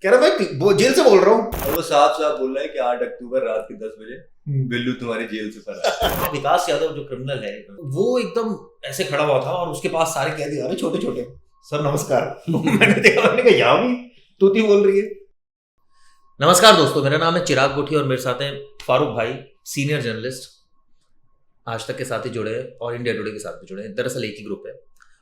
कह रहा भाई वो जेल से बोल रहा हूँ। और वो साफ साफ बोल रहा है कि 8 अक्टूबर रात के 10 बजे बिल्लू तुम्हारी जेल से फरार। विकास यादव जो क्रिमिनल है वो एकदम ऐसे खड़ा हुआ था और उसके पास सारे कैदी आ रहे छोटे छोटे। सर नमस्कार। मैंने देखा, मैंने कहा यहाँ भी तूती बोल रही है। नमस्कार दोस्तों, मेरा नाम है चिराग गोठी और मेरे साथ हैं फारूक भाई, सीनियर जर्नलिस्ट, आज तक के साथ ही जुड़े हैं और इंडिया टुडे के साथ भी जुड़े हैं। दरअसल एक ही ग्रुप है।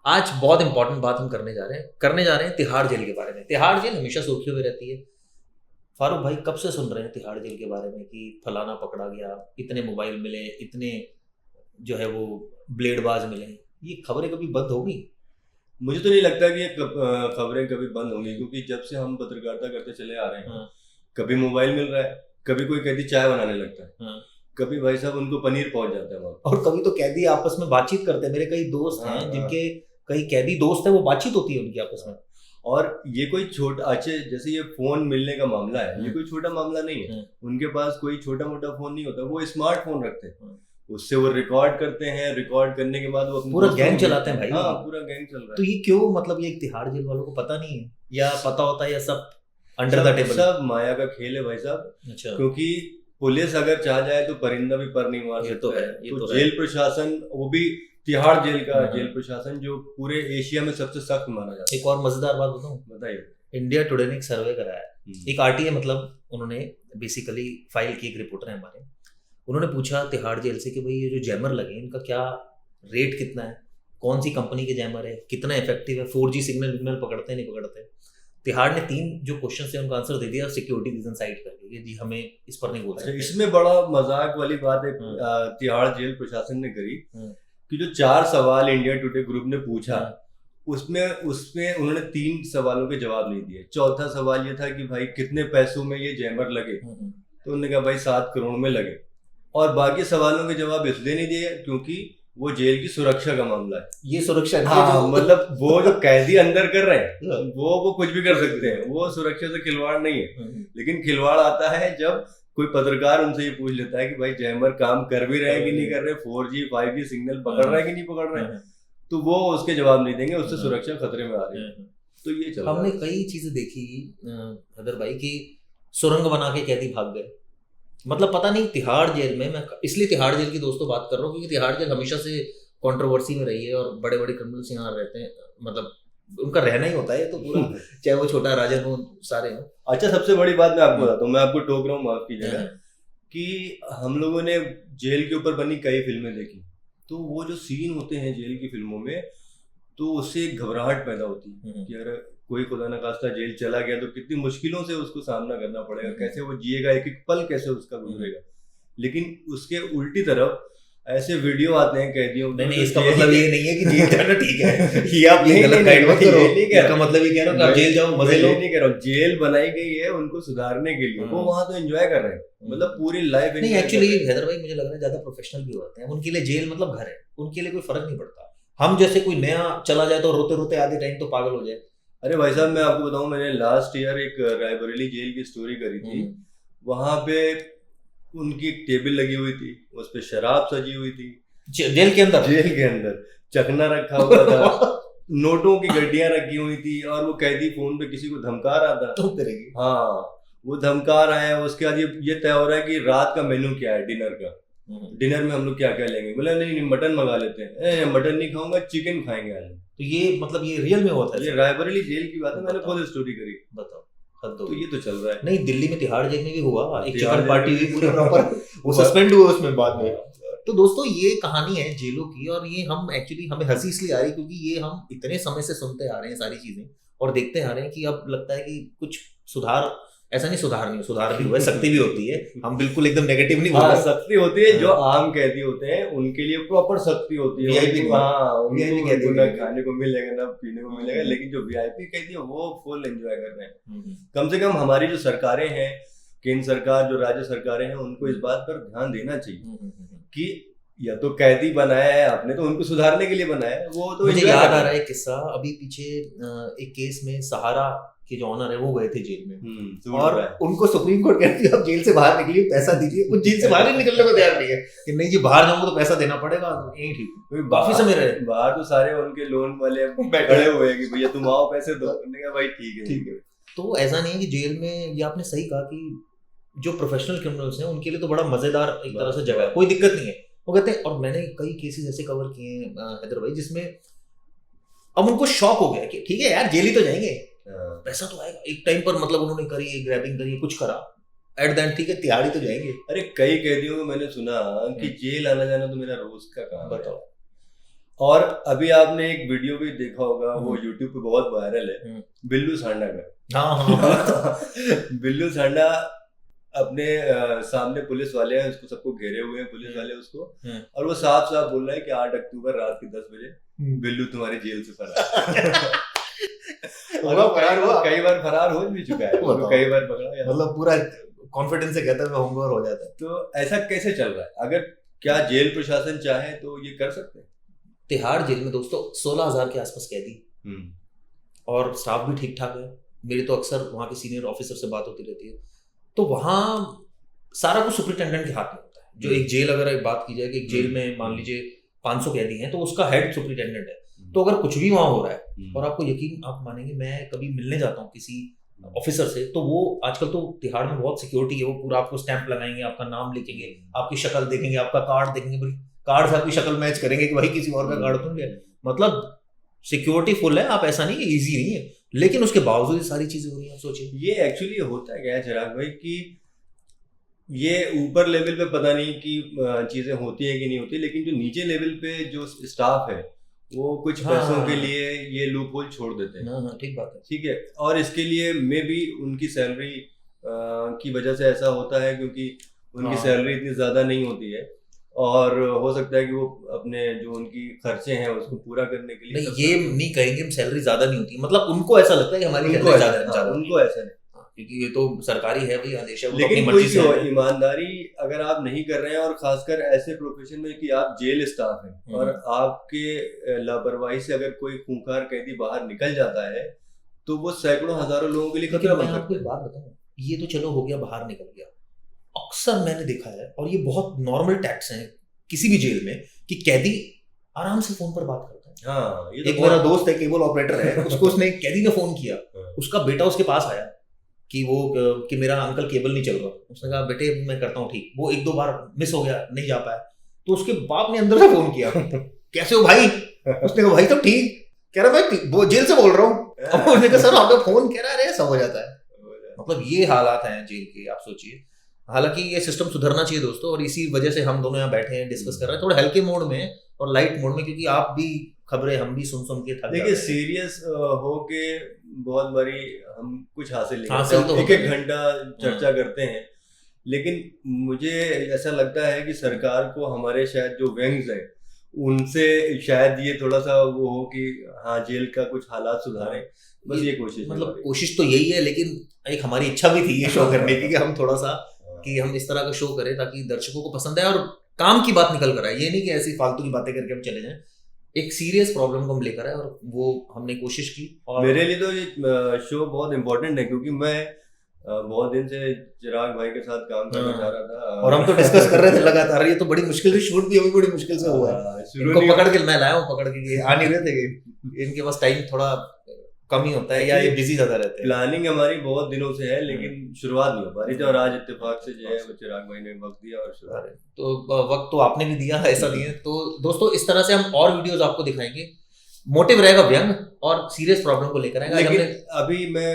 आज बहुत इंपॉर्टेंट बात हम करने जा रहे हैं तिहाड़ जेल के बारे में। तिहाड़ जेल हमेशा सुर्खियों में रहती है। फारूक भाई कब से सुन रहे हैं तिहाड़ जेल के बारे में कि फलाना पकड़ा गया, इतने मोबाइल मिले, इतने जो है वो ब्लेडबाज मिले, ये खबरें कभी बंद होगी? मुझे तो नहीं लगता कि ये खबरें कभी बंद होंगी, क्योंकि जब से हम पत्रकारिता करते चले आ रहे हैं कभी मोबाइल मिल रहा है, कभी कोई कैदी चाय बनाने लगता है, कभी भाई साहब उनको पनीर पहुंच जाता है वहाँ, और कभी तो कैदी आपस में बातचीत करते हैं। मेरे कई दोस्त हैं जिनके कई कैदी दोस्त है, वो बातचीत होती है उनकी आपस में। और ये कोई छोटा, अच्छे जैसे ये फोन मिलने का मामला है, ये कोई छोटा मामला नहीं है। उनके पास कोई छोटा मोटा फोन नहीं होता, वो स्मार्टफोन रखते हैं, उससे वो रिकॉर्ड करते हैं, रिकॉर्ड करने के बाद वो पूरा गैंग चलाते हैं भाई। हाँ, पूरा गैंग चल रहा है। तो ये क्यों, मतलब ये तिहाड़ जेल वालों को पता नहीं है या पता होता है या सब अंडर द टेबल? सब माया का खेल है भाई साहब। अच्छा। क्योंकि पुलिस अगर चाह जाए तो परिंदा भी पर नहीं मार सकता है। तो जेल प्रशासन, वो भी तिहाड़ जेल का जेल प्रशासन, जो पूरे एशिया में सबसे सख्त माना जाता है। एक और मजेदार बात बताऊं, बताइए। इंडिया टुडे ने एक सर्वे कराया है। एक आरटीए, मतलब उन्होंने बेसिकली फाइल की, एक रिपोर्टर है हमारे, उन्होंने पूछा तिहाड़ जेल से कि भाई ये जो जैमर लगे इनका क्या रेट कितना है, कौन सी कंपनी के जैमर है, कितना इफेक्टिव है, 4G सिग्नल पकड़ते हैं नहीं पकड़ते। तिहाड़ ने 3 जो क्वेश्चन थे उनका आंसर दे दिया सिक्योरिटी रीजन साइड करके, जी हमें इस पर नहीं बोल सकते। इसमें बड़ा मजाक वाली बात है तिहाड़ जेल प्रशासन ने करी कि जो 4 सवाल इंडिया टुडे ग्रुप ने पूछा, उसमें उन्होंने 3 सवालों के जवाब नहीं दिए। चौथा सवाल ये था कि भाई कितने पैसों में ये जैमर लगे, तो उन्होंने कहा भाई 7 करोड़ में लगे। और बाकी सवालों के जवाब इसलिए नहीं दिए क्योंकि वो जेल की सुरक्षा का मामला है। ये सुरक्षा, हाँ, मतलब वो जो कैदी अंदर कर रहे हैं वो कुछ भी कर सकते हैं, वो सुरक्षा से खिलवाड़ नहीं है। लेकिन खिलवाड़ आता है जब कोई पत्रकार उनसे ये पूछ लेता है कि भाई जैमर काम कर भी रहे हैं कि नहीं कर रहे, 4G 5G सिग्नल पकड़ रहे हैं कि नहीं पकड़ रहे हैं, तो वो उसके जवाब नहीं देंगे, उससे सुरक्षा खतरे में आ रही है। तो ये चल, हमने कई चीजें देखी हैदर भाई की सुरंग बना के कैदी भाग गए। मतलब पता नहीं तिहाड़ जेल में, मैं इसलिए तिहाड़ जेल की दोस्तों बात कर रहा हूँ क्योंकि तिहाड़ जेल हमेशा से कंट्रोवर्सी में रही है और बड़े बड़े क्रिमिनल्स यहाँ रहते हैं, मतलब उनका रहना ही होता है तो पूरा, चाहे वो छोटा राजन हो, सारे हो। अच्छा, सबसे बड़ी बात मैं आपको बताता हूँ, मैं आपको टोक रहा हूँ, माफ कीजिएगा, कि हम लोगों ने जेल के ऊपर बनी कई फिल्में देखी, तो वो जो सीन होते हैं जेल की फिल्मों में, तो उससे एक घबराहट पैदा होती है कि अगर कोई खुदा न खास्ता जेल चला गया तो कितनी मुश्किलों से उसको सामना करना पड़ेगा, कैसे वो जिएगा, एक एक पल कैसे उसका गुजरेगा। लेकिन उसके उल्टी तरफ ऐसे वीडियो आते हैं कैदियों के। नहीं, इसका मतलब ये नहीं है कि जेल जाना ठीक है, ये आप ये गलत गाइड मत करो। इसका मतलब ये कह रहा हूं कि आप जेल जाओ, मजे लो। नहीं कह रहा हूं, जेल बनाई गई है उनको सुधारने के लिए, वो वहां तो एंजॉय कर रहे हैं, मतलब पूरी लाइफ। नहीं, एक्चुअली हैदर भाई मुझे लग रहा है ज्यादा प्रोफेशनल भी होते हैं, उनके लिए जेल मतलब घर है, उनके लिए कोई फर्क नहीं पड़ता। हम जैसे कोई नया चला जाए तो रोते रोते आधे टाइम तो पागल हो जाए। अरे भाई साहब, मैं आपको बताऊं, मैंने लास्ट ईयर एक रायबरेली जेल की स्टोरी करी थी। वहां पे उनकी एक टेबल लगी हुई थी, उस पे शराब सजी हुई थी, जेल के अंदर चखना रखा हुआ था, नोटों की गड्डियां रखी हुई थी, और वो कैदी फोन पे किसी को धमका रहा था। तो करेगी, हाँ, वो धमका रहा है। उसके बाद ये तय हो रहा है कि रात का मेन्यू क्या है, डिनर का, डिनर में हम लोग क्या क्या लेंगे। बोला नहीं मटन मंगा लेते हैं। मटन नहीं खाऊंगा, चिकन खाएंगे आज। तो ये मतलब ये रियल में हुआ था? ये रायबरेली जेल की बात है, मैंने खुद स्टोरी करी। बताओ। तो ये तो चल रहा है। नहीं, दिल्ली में तिहाड़ जेल में भी हुआ, एक चिकन पार्टी हुई पूरी प्रॉपर, वो सस्पेंड हुआ उसमें बाद में। तो दोस्तों ये कहानी है जेलों की, और ये हम एक्चुअली, हमें हंसी इसलिए आ रही क्योंकि ये हम इतने समय से सुनते आ रहे हैं सारी चीजें और देखते आ रहे हैं कि अब लगता है कि कुछ सुधार, ऐसा नहीं सुधार नहीं, सुधार भी हुआ है, सख्ती भी होती है। हम बिल्कुल एकदम नेगेटिव नहीं बोल रहे। सख्ती होती है, जो आम कैदी होते हैं उनके लिए प्रॉपर सख्ती होती है। उनको खाने को मिलेगा ना पीने को मिलेगा, लेकिन जो VIP कैदी है वो फुल एंजॉय कर रहे हैं। कम से कम हमारी जो सरकारें हैं, केंद्र सरकार, जो राज्य सरकारें हैं, उनको इस बात पर ध्यान देना चाहिए कि या तो कैदी बनाया है आपने तो उनको सुधारने के लिए बनाया है। वो तो मुझे याद आ रहा है किस्सा, अभी पीछे एक केस में सहारा के जो ऑनर है वो गए थे जेल में, और उनको सुप्रीम कोर्ट कहती है आप जेल से बाहर निकलिए, पैसा दीजिए। वो जेल से बाहर ही निकलने को तैयार नहीं है कि नहीं जी बाहर जाऊंगा तो पैसा देना पड़ेगा, यही ठीक। काफी समय रहे बाहर, तो सारे उनके लोन वाले खड़े हुए हैं कि भैया तुम आओ पैसे दो। भाई ठीक है। तो ऐसा नहीं है कि जेल में, ये आपने सही कहा कि जो प्रोफेशनल क्रिमिनल्स हैं उनके लिए तो बड़ा मजेदार एक तरह से जगह है, कोई दिक्कत नहीं है, वो कहते हैं। और मैंने कई केसेस ऐसे कवर किए हैं हैदर भाई, जिसमें अब उनको शॉक हो गया कि ठीक है यार जेल ही तो जाएंगे, पैसा तो आएगा। एक टाइम पर मतलब उन्होंने करी, ग्रैबिंग करी, कुछ करा, एट द एंड ठीक है तिहाड़ी तो जाएंगे। अरे कई कैदियों को मैंने सुना कि जेल आना जाना तो मेरा रोज का काम है। बताओ। और अभी आपने एक वीडियो भी देखा होगा, वो यूट्यूब पे बहुत वायरल है, बिल्लू सांडा का। हाँ बिल्लू सांडा अपने सामने पुलिस वाले हैं, उसको सबको घेरे हुए हैं पुलिस वाले उसको, और वो साफ साफ बोल रहा है कि 8 अक्टूबर रात के 10 बजे बिल्लू तुम्हारी जेल से फरार। कई बार फरार हो भी चुका है, कई बार पकड़ा, मतलब पूरा कॉन्फिडेंस से कहता है होमवर्क हो जाता है। तो ऐसा कैसे चल रहा है? अगर क्या जेल प्रशासन चाहे तो ये कर सकते हैं? तिहाड़ जेल में दोस्तों 16,000 के आसपास कैदी, और स्टाफ भी ठीक ठाक है। मेरी तो अक्सर वहाँ के सीनियर ऑफिसर से बात होती रहती है, तो वहाँ सारा कुछ सुपरिटेंडेंट के हाथ में होता है। जो एक जेल, अगर एक बात की जाए कि एक जेल में मान लीजिए 500 कैदी हैं, तो उसका हेड सुपरिटेंडेंट है। तो अगर कुछ भी वहाँ हो रहा है, और आपको यकीन, आप मानेंगे, मैं कभी मिलने जाता हूँ किसी ऑफिसर से, तो वो आजकल तो तिहाड़ में बहुत सिक्योरिटी है, वो पूरा आपको स्टैंप लगाएंगे, आपका नाम लिखेंगे, आपकी शक्ल देखेंगे, आपका कार्ड देखेंगे, भाई कार्ड से आपकी शक्ल मैच करेंगे कि भाई किसी और का कार्ड तो नहीं है। मतलब सिक्योरिटी फुल है, आप ऐसा नहीं कि इजी नहीं है, लेकिन उसके बावजूद ये सारी चीजें हो रही हैं। आप सोचिए, ये एक्चुअली होता है क्या है चिराग भाई, कि ये ऊपर लेवल पे पता नहीं कि चीजें होती है कि नहीं होती, लेकिन जो नीचे लेवल पे जो स्टाफ है वो कुछ पैसों के लिए ये लूप होल छोड़ देते हैं। हाँ, ठीक बात है, ठीक है। और इसके लिए मे भी उनकी सैलरी की वजह से ऐसा होता है, क्योंकि उनकी सैलरी इतनी ज्यादा नहीं होती है, और हो सकता है कि वो अपने जो उनकी खर्चे हैं उसको पूरा करने के लिए नहीं, ये नहीं कहेंगे हम सैलरी ज्यादा नहीं होती, मतलब उनको ऐसा लगता है कि हमारी उनको ऐसा नहीं, क्योंकि ये तो सरकारी है भाई, आदेश है, वो लेकिन अपनी मर्जी से कोई ईमानदारी अगर आप नहीं कर रहे हैं, और खासकर ऐसे प्रोफेशन में कि आप जेल स्टाफ हैं, और आपके लापरवाही से अगर कोई खूंखार कैदी बाहर निकल जाता है, तो वो सैकड़ों हजारों लोगों के लिए खतरा बन सकता है। आपको एक बात बताऊं, ये तो चलो हो गया, बाहर निकल गया, अक्सर मैंने देखा है, और ये बहुत नॉर्मल टैक्स है किसी भी जेल में, कि कैदी आराम से फोन पर बात करता है। हाँ, ये तो एक मेरा दोस्त है, केबल ऑपरेटर है, उसको उसने कैदी ने फोन किया, उसका बेटा उसके पास आया कि वो कि मेरा अंकल केबल नहीं चल रहा, उसने कहा बेटे मैं करता हूँ ठीक, वो 1-2 बार मिस हो गया, नहीं जा पाया, तो उसके बाप ने अंदर से फोन किया, कैसे हो भाई? उसने कहा भाई तो ठीक, कह रहा मैं वो जेल से बोल रहा हूँ। उसने कहा सर आपका फोन कह रहा है, सब हो जाता है। मतलब ये हालात हैं जेल के, आप सोचिए। हालांकि ये सिस्टम सुधरना चाहिए दोस्तों, और इसी वजह से हम दोनों यहाँ बैठे हैं, डिस्कस कर रहे हैं, थोड़ा हल्के मोड में और लाइट मोड में, क्योंकि आप भी खबरें, हम भी सुन के थक देखिए सीरियस हो के बहुत बारी हम कुछ हासिल तो एक घंटा चर्चा करते हैं, लेकिन मुझे ऐसा लगता है कि सरकार को हमारे शायद जो व्यंग्स हैं उनसे शायद ये थोड़ा सा वो हो कि हाँ जेल का कुछ हालात सुधारें, बस ये कोशिश, मतलब कोशिश तो यही है, लेकिन एक हमारी इच्छा भी थी ये शो करने की, कि हम थोड़ा सा कि हम इस तरह का शो करें ताकि दर्शकों को पसंद आए और काम की बात निकल कर आए। ये नहीं कि ऐसी फालतू की बातें करके हम चले जाएं, एक सीरियस प्रॉब्लम को हम लेकर आए, और वो हमने कोशिश की। और मेरे लिए तो ये शो बहुत इम्पोर्टेंट है, क्योंकि मैं बहुत दिन से चिराग भाई के साथ काम करना चाह रहा था, और हम तो डिस्कस कर रहे थे लगातार, ये तो बड़ी मुश्किल से शूट भी अभी बड़ी मुश्किल से हुआ है, इनको पकड़ के मैं लाया हूँ, पकड़ के आ नहीं रहे थे, इनके पास टाइम थोड़ा कम ही होता है, या ये बिजी ज्यादा रहते हैं। प्लानिंग हमारी बहुत दिनों से है, लेकिन शुरुआत नहीं हो पा रही थी, और आज इत्तेफाक से जो है वो चिराग भाई ने वक्त दिया, और शुरुआत तो वक्त तो आपने भी दिया, ऐसा नहीं है। तो दोस्तों इस तरह से हम और वीडियोस आपको दिखाएंगे, मोटिव रहेगा व्यंग और सीरियस प्रॉब्लम को लेकर आएगा। लेकिन अभी मैं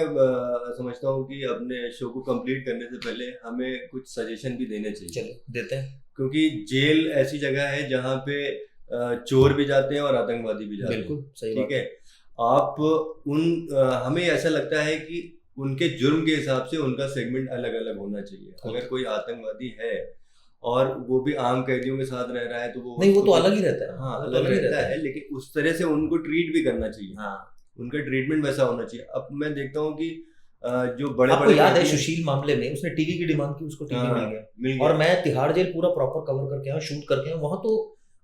समझता हूँ कि अपने शो को कंप्लीट करने से पहले हमें कुछ सजेशन भी देने चाहिए। चलो देते हैं, क्योंकि जेल ऐसी जगह है जहाँ पे चोर भी जाते हैं और आतंकवादी भी जाते हैं। बिल्कुल सही, ठीक है। आप हमें ऐसा लगता है कि उनके जुर्म के हिसाब से उनका सेगमेंट अलग अलग होना चाहिए। अगर कोई आतंकवादी है और वो भी आम कैदियों के साथ रह रहा है तो वो नहीं, वो तो अलग ही रहता है। हाँ, अलग रहता है, लेकिन उस तरह से उनको ट्रीट भी करना चाहिए। हाँ, उनका ट्रीटमेंट वैसा होना चाहिए। अब मैं देखता हूँ कि जो बड़े आपको याद है सुशील मामले में उसने टीवी की डिमांड की, उसको टीवी मिल गया। और मैं तिहाड़ जेल पूरा प्रॉपर कवर करके आया, शूट करके आया, वहां तो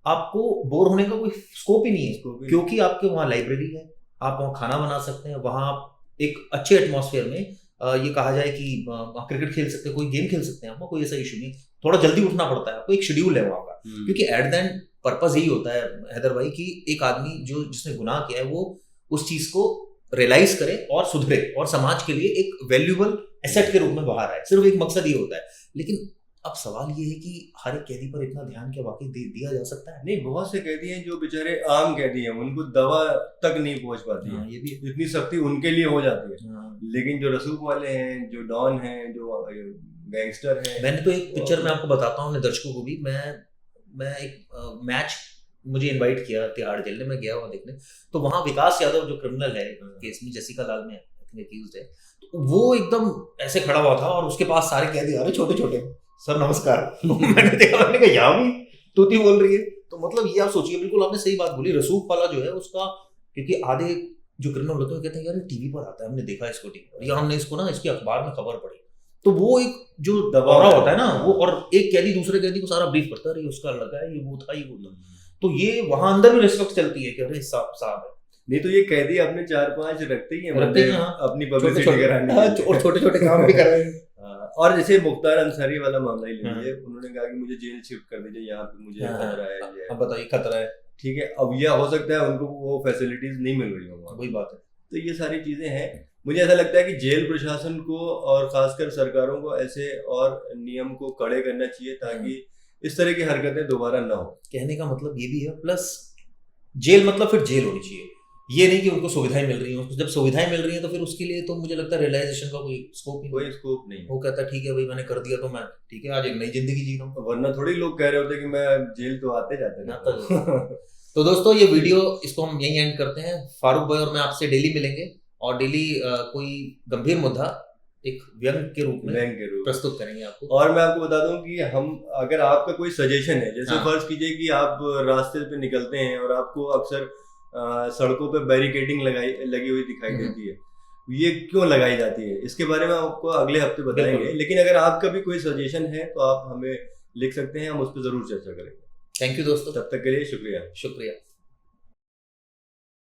आपको बोर होने का कोई स्कोप ही नहीं है, क्योंकि आपके वहाँ लाइब्रेरी है, आप वहाँ खाना बना सकते हैं, वहाँ आप एक अच्छे एटमॉस्फेयर में ये कहा जाए कि क्रिकेट खेल सकते हैं, कोई गेम खेल सकते हैं, आपको कोई ऐसा इशू नहीं। थोड़ा जल्दी उठना पड़ता है, आपको एक शेड्यूल है वहाँ का, क्योंकि एट द एंड पर्पस यही होता है हैदर भाई कि एक आदमी जो जिसने गुनाह किया है वो उस चीज को रियलाइज करे और सुधरे और समाज के लिए एक वैल्यूएबल एसेट के रूप में बाहर आए। सिर्फ एक मकसद ये होता है। लेकिन अब सवाल ये है कि हर एक कैदी पर इतना ध्यान क्या वाकई दिया जा सकता है? नहीं, बहुत से कैदी हैं जो बेचारे आम कैदी हैं, उनको दवा तक नहीं पहुंच पाती है। ये भी इतनी सख्ती उनके लिए हो जाती है। हाँ। लेकिन जो रसूख वाले हैं, जो डॉन हैं, जो गैंगस्टर हैं, मैंने तो एक पिक्चर में आपको बताता हूँ, दर्शकों को भी, मैं एक मैच, मुझे इनवाइट किया तिहाड़ जेल ने, मैं गया वहाँ देखने। तो वहाँ विकास यादव जो क्रिमिनल है केस में, जैसिका लाल में एक्यूज्ड है, तो वो एकदम ऐसे खड़ा हुआ था और उसके पास सारे कैदी आ रहे छोटे छोटे, सर नमस्कार। मैंने देखा, मैंने कहा यहाँ भी तूती बोल रही है। तो मतलब ये आप सोचिए, बिल्कुल आपने सही बात बोली। रसूख वाला जो है उसका, क्योंकि आधे जो क्रिमिनल होते हैं कहते हैं यार टीवी पर आता है, हमने देखा इसको टीवी पर, या हमने इसको ना इसके अखबार में खबर पढ़ी। तो वो एक जो दबाव होता है ना वो, और एक कैदी दूसरे कैदी को सारा ब्रीफ करता है, उसका लगा है, ये वो था, ये वो था। तो ये वहां अंदर भी रिस्पेक्ट चलती है कि अरे साहब है। नहीं तो ये कैदी अपने 4-5 रखते ही हैं, अपनी पब्लिसिटी कराने और छोटे छोटे काम भी कर रहे हैं। और जैसे मुख्तार अंसारी वाला मामला ही लीजिए, उन्होंने कहा कि मुझे जेल शिफ्ट कर दीजिए, यहाँ पे मुझे खतरा है। अब बताइए खतरा है, ठीक है, अब यह हो सकता है उनको वो फैसिलिटीज नहीं मिल रही होंगी, वही बात है। तो ये सारी चीजें हैं। मुझे ऐसा लगता है कि जेल प्रशासन को और खासकर सरकारों को ऐसे और नियम को कड़े करना चाहिए ताकि इस तरह की हरकतें दोबारा ना हो। कहने का मतलब ये भी है। प्लस जेल मतलब फिर जेल होनी चाहिए, ये नहीं कि उनको सुविधाएं मिल रही हैं। जब सुविधाएं मिल रही हैं तो फिर उसके लिए तो मुझे लगता है रियलाइजेशन का कोई स्कोप नहीं। वो कहता है ठीक है भाई मैंने कर दिया तो मैं ठीक है आज एक नई जिंदगी जी रहा हूँ। वरना थोड़ी लोग कह रहे होते कि मैं जेल तो आते जाते ना। तो दोस्तों ये वीडियो इसको हम यहीं एंड करते हैं। फारूक भाई और मैं आपसे डेली मिलेंगे और डेली कोई गंभीर मुद्दा एक व्यंग के रूप में प्रस्तुत करेंगे आपको। और मैं आपको बता दूं कि हम, अगर आपका कोई सजेशन है, जैसे फर्ज कीजिए कि आप रास्ते पे निकलते हैं और आपको अक्सर सड़कों पे बैरिकेडिंग लगी हुई दिखाई देती है, ये क्यों लगाई जाती है, इसके बारे में आपको अगले हफ्ते बताएंगे। लेकिन अगर आपका भी कोई सजेशन है तो आप हमें लिख सकते हैं, हम उस पर जरूर चर्चा करेंगे। थैंक यू दोस्तों, तब तक के लिए शुक्रिया।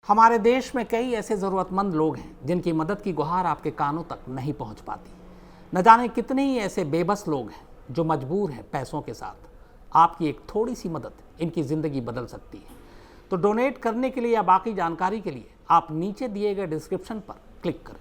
हमारे देश में कई ऐसे ज़रूरतमंद लोग हैं जिनकी मदद की गुहार आपके कानों तक नहीं पहुंच पाती। न जाने कितने ही ऐसे बेबस लोग हैं जो मजबूर हैं पैसों के साथ। आपकी एक थोड़ी सी मदद इनकी ज़िंदगी बदल सकती है। तो डोनेट करने के लिए या बाकी जानकारी के लिए आप नीचे दिए गए डिस्क्रिप्शन पर क्लिक करें।